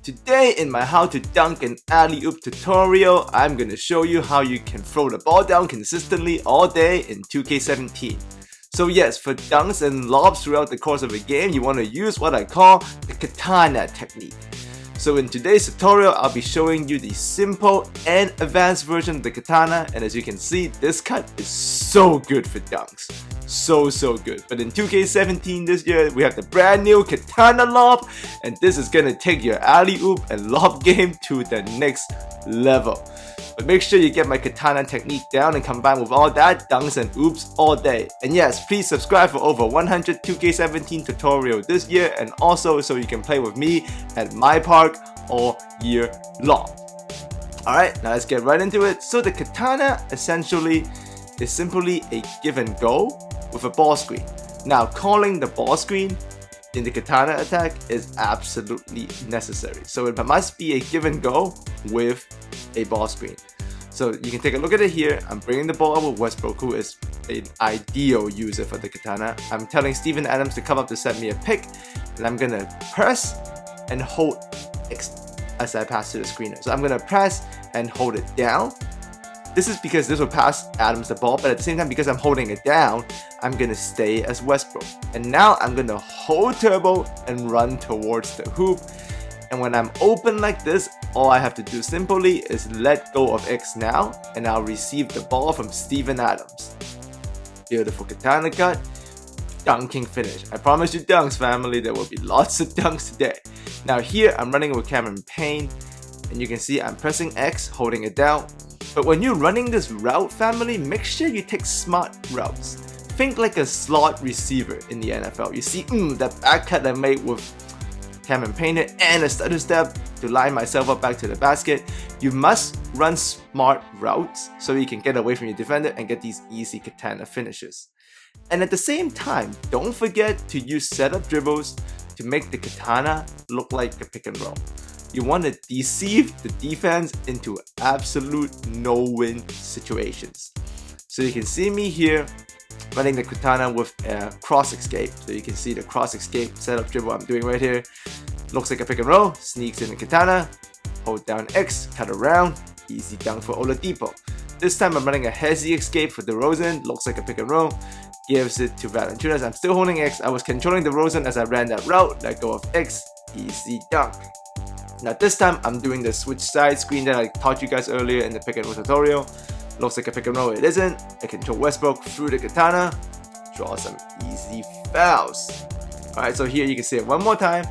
today in my how to dunk an alley-oop tutorial, I'm gonna show you how you can throw the ball down consistently all day in 2K17. So yes, for dunks and lobs throughout the course of a game, you want to use what I call the katana technique. So in today's tutorial, I'll be showing you the simple and advanced version of the katana, and as you can see, this cut is so good for dunks. So good. But in 2K17 this year, we have the brand new katana lob, and this is gonna take your alley-oop and lob game to the next level. But make sure you get my katana technique down and combine with all that, dunks and oops all day. And yes, please subscribe for over 100 2K17 tutorials this year, and also so you can play with me at my park all year long. Alright, now let's get right into it. So the katana essentially is simply a give and go with a ball screen. Now calling the ball screen in the katana attack is absolutely necessary. So it must be a give and go with a ball screen. So you can take a look at it here. I'm bringing the ball up with Westbrook, who is an ideal user for the katana. I'm telling Steven Adams to come up to set me a pick, and I'm gonna press and hold X as I pass to the screener. So I'm gonna press and hold it down. This is because this will pass Adams the ball, but at the same time, because I'm holding it down, I'm gonna stay as Westbrook. And now I'm gonna hold turbo and run towards the hoop. And when I'm open like this, all I have to do simply is let go of X now, and I'll receive the ball from Steven Adams. Beautiful katana cut, dunking finish. I promise you dunks, family, there will be lots of dunks today. Now here, I'm running with Cameron Payne, and you can see I'm pressing X, holding it down. But when you're running this route, family, make sure you take smart routes. Think like a slot receiver in the NFL. You see, that back cut I made with Cameron Payne and a stutter step to line myself up back to the basket. You must run smart routes so you can get away from your defender and get these easy katana finishes. And at the same time, don't forget to use setup dribbles to make the katana look like a pick and roll. You want to deceive the defense into absolute no-win situations. So you can see me here running the katana with a cross escape. So you can see the cross escape setup dribble I'm doing right here. Looks like a pick and roll, sneaks in the katana, hold down X, cut around, easy dunk for Oladipo. This time I'm running a hezzy escape for DeRozan, looks like a pick and roll, gives it to Valanciunas. I'm still holding X, I was controlling DeRozan as I ran that route, let go of X, easy dunk. Now this time I'm doing the switch side screen that I taught you guys earlier in the pick and roll tutorial. Looks like a pick and roll, it isn't. I control Westbrook through the katana, draw some easy fouls. Alright, so here you can see it one more time.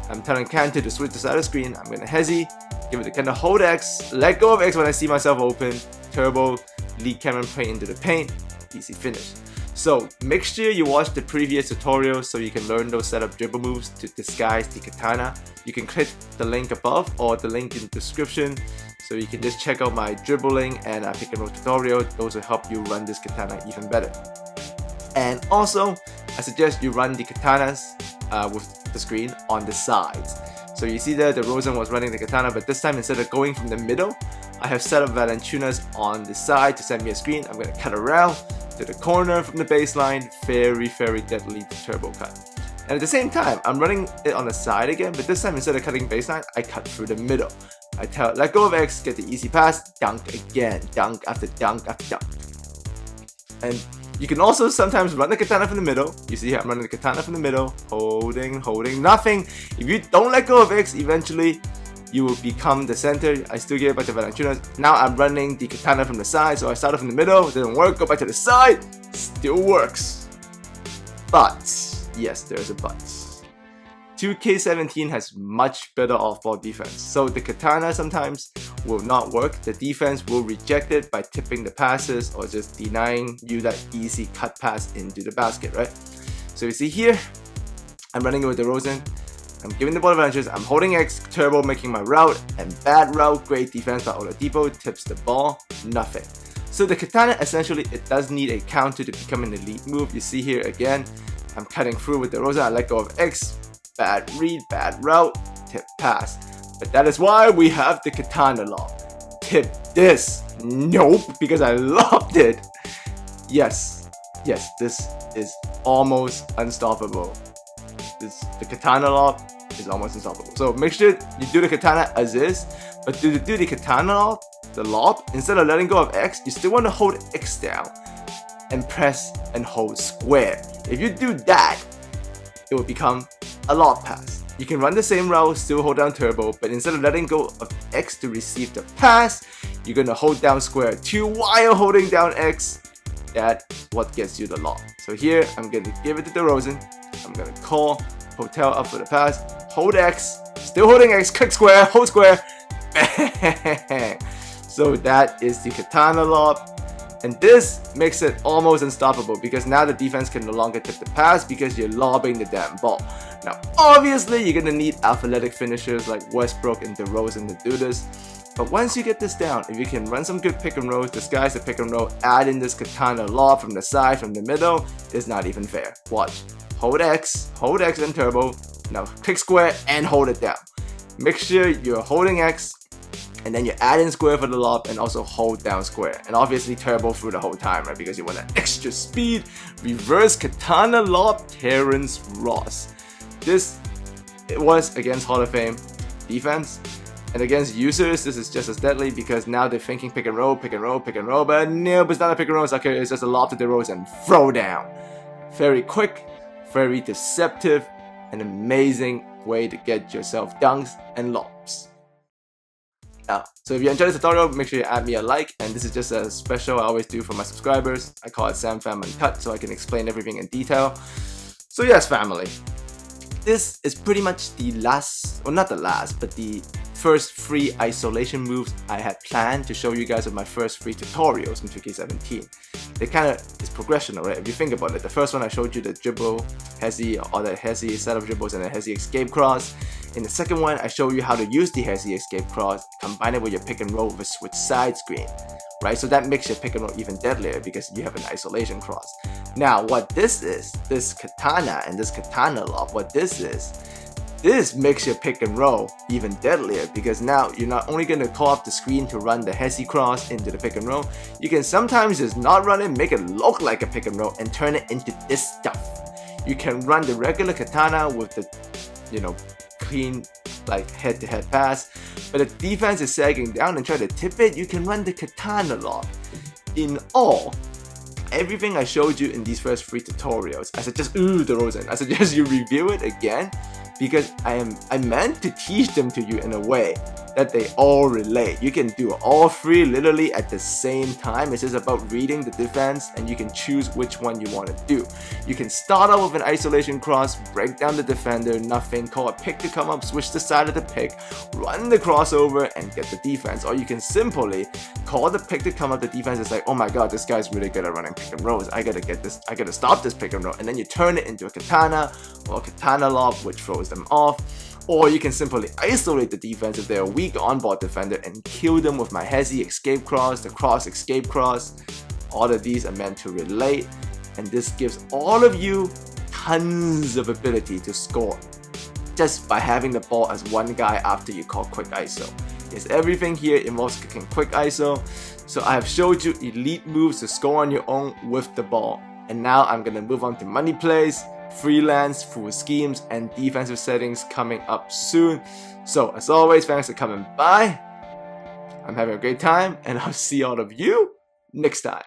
I'm telling Cantor to switch the side of the screen. I'm gonna hezzy, give it a kind of hold X, let go of X when I see myself open, turbo, lead Cameron Payne into the paint, easy finish. So make sure you watch the previous tutorials so you can learn those setup dribble moves to disguise the katana. You can click the link above or the link in the description so you can just check out my dribbling and pick and roll tutorial. Those will help you run this katana even better. And also, I suggest you run the katanas with the screen on the sides. So you see there, DeRozan was running the katana, but this time instead of going from the middle, I have set up Valanciunas on the side to send me a screen. I'm going to cut around to the corner from the baseline, very deadly turbo cut. And at the same time, I'm running it on the side again, but this time instead of cutting baseline, I cut through the middle. I tell let go of X, get the easy pass, dunk again, dunk after dunk after dunk. And you can also sometimes run the katana from the middle. You see here, I'm running the katana from the middle, holding, nothing. If you don't let go of X, eventually you will become the center. I still give it back to Valanciunas. Now I'm running the katana from the side, so I started from the middle, it didn't work, go back to the side, still works. But, yes, there's a but. 2K17 has much better off-ball defense, so the katana sometimes will not work. The defense will reject it by tipping the passes or just denying you that easy cut pass into the basket, right? So you see here, I'm running it with DeRozan. I'm giving the ball to Valanciunas, I'm holding X, turbo, making my route, and bad route, great defense by Oladipo, tips the ball, nothing. So the katana, essentially, it does need a counter to become an elite move. You see here again, I'm cutting through with DeRozan, I let go of X, bad read, bad route, tip pass. But that is why we have the katana law. Tip this. Nope, because I loved it. Yes, this is almost unstoppable. The katana law is almost unstoppable. So make sure you do the katana as is, but to do the katana lob, instead of letting go of X, you still want to hold X down and press and hold square. If you do that, it will become a lob pass. You can run the same route, still hold down turbo, but instead of letting go of X to receive the pass, you're gonna hold down square 2 while holding down X. That's what gets you the lob. So here, I'm gonna give it to DeRozan. I'm gonna call Hotel up for the pass, hold X, still holding X, click square, hold square, bang! So that is the katana lob. And this makes it almost unstoppable because now the defense can no longer tip the pass because you're lobbing the damn ball. Now, obviously, you're gonna need athletic finishers like Westbrook and DeRozan to do this. But once you get this down, if you can run some good pick and rolls, disguise the pick and roll, add in this katana lob from the side, from the middle, it's not even fair. Watch. Hold X and turbo. Now click square and hold it down. Make sure you're holding X, and then you add in square for the lob and also hold down square. And obviously turbo through the whole time, right? Because you want that extra speed. Reverse katana lob, Terrence Ross. This, it was against Hall of Fame defense. And against users, this is just as deadly because now they're thinking pick and roll, but nope, it's not a pick and roll sucker, it's just a lob to DeRozan and throw down. Very quick, very deceptive, an amazing way to get yourself dunks and lobs. Now, so if you enjoyed this tutorial, make sure you add me a like, and this is just a special I always do for my subscribers. I call it Sam Fam Uncut, so I can explain everything in detail. So yes, family, this is pretty much the last, well not the last, but the first 3 isolation moves I had planned to show you guys with my first 3 tutorials in 2K17. They kind of, it's progression, right? If you think about it, the first one I showed you the dribble, hezzy, or the hezzy set of dribbles and the hezzy escape cross. In the second one, I show you how to use the hezzy escape cross, combine it with your pick and roll with a switch side screen, right? So that makes your pick and roll even deadlier because you have an isolation cross. Now, what this is, this katana and this katana lob, what this makes your pick and roll even deadlier because now you're not only going to call up the screen to run the hezzy cross into the pick and roll, you can sometimes just not run it, make it look like a pick and roll and turn it into this stuff. You can run the regular katana with the, you know, clean like head-to-head pass, but if the defense is sagging down and try to tip it, you can run the katana lob. In all, everything I showed you in these first 3 tutorials, I suggest, DeRozan, I suggest you review it again because I meant to teach them to you in a way that they all relate. You can do all 3 literally at the same time. It's just about reading the defense and you can choose which one you want to do. You can start out with an isolation cross, break down the defender, nothing, call a pick to come up, switch the side of the pick, run the crossover and get the defense. Or you can simply call the pick to come up, the defense is like, oh my god, this guy's really good at running pick and rolls, I gotta stop this pick and roll, and then you turn it into a katana or a katana lob which throws them off. Or you can simply isolate the defense if they're a weak on-ball defender and kill them with my hezzy escape cross, the cross escape cross. All of these are meant to relate, and this gives all of you tons of ability to score just by having the ball as one guy after you call quick ISO. Yes, everything here involves kicking quick ISO, so I have showed you elite moves to score on your own with the ball. And now I'm gonna move on to money plays, freelance, full schemes, and defensive settings coming up soon. So as always, thanks for coming by. I'm having a great time, and I'll see all of you next time.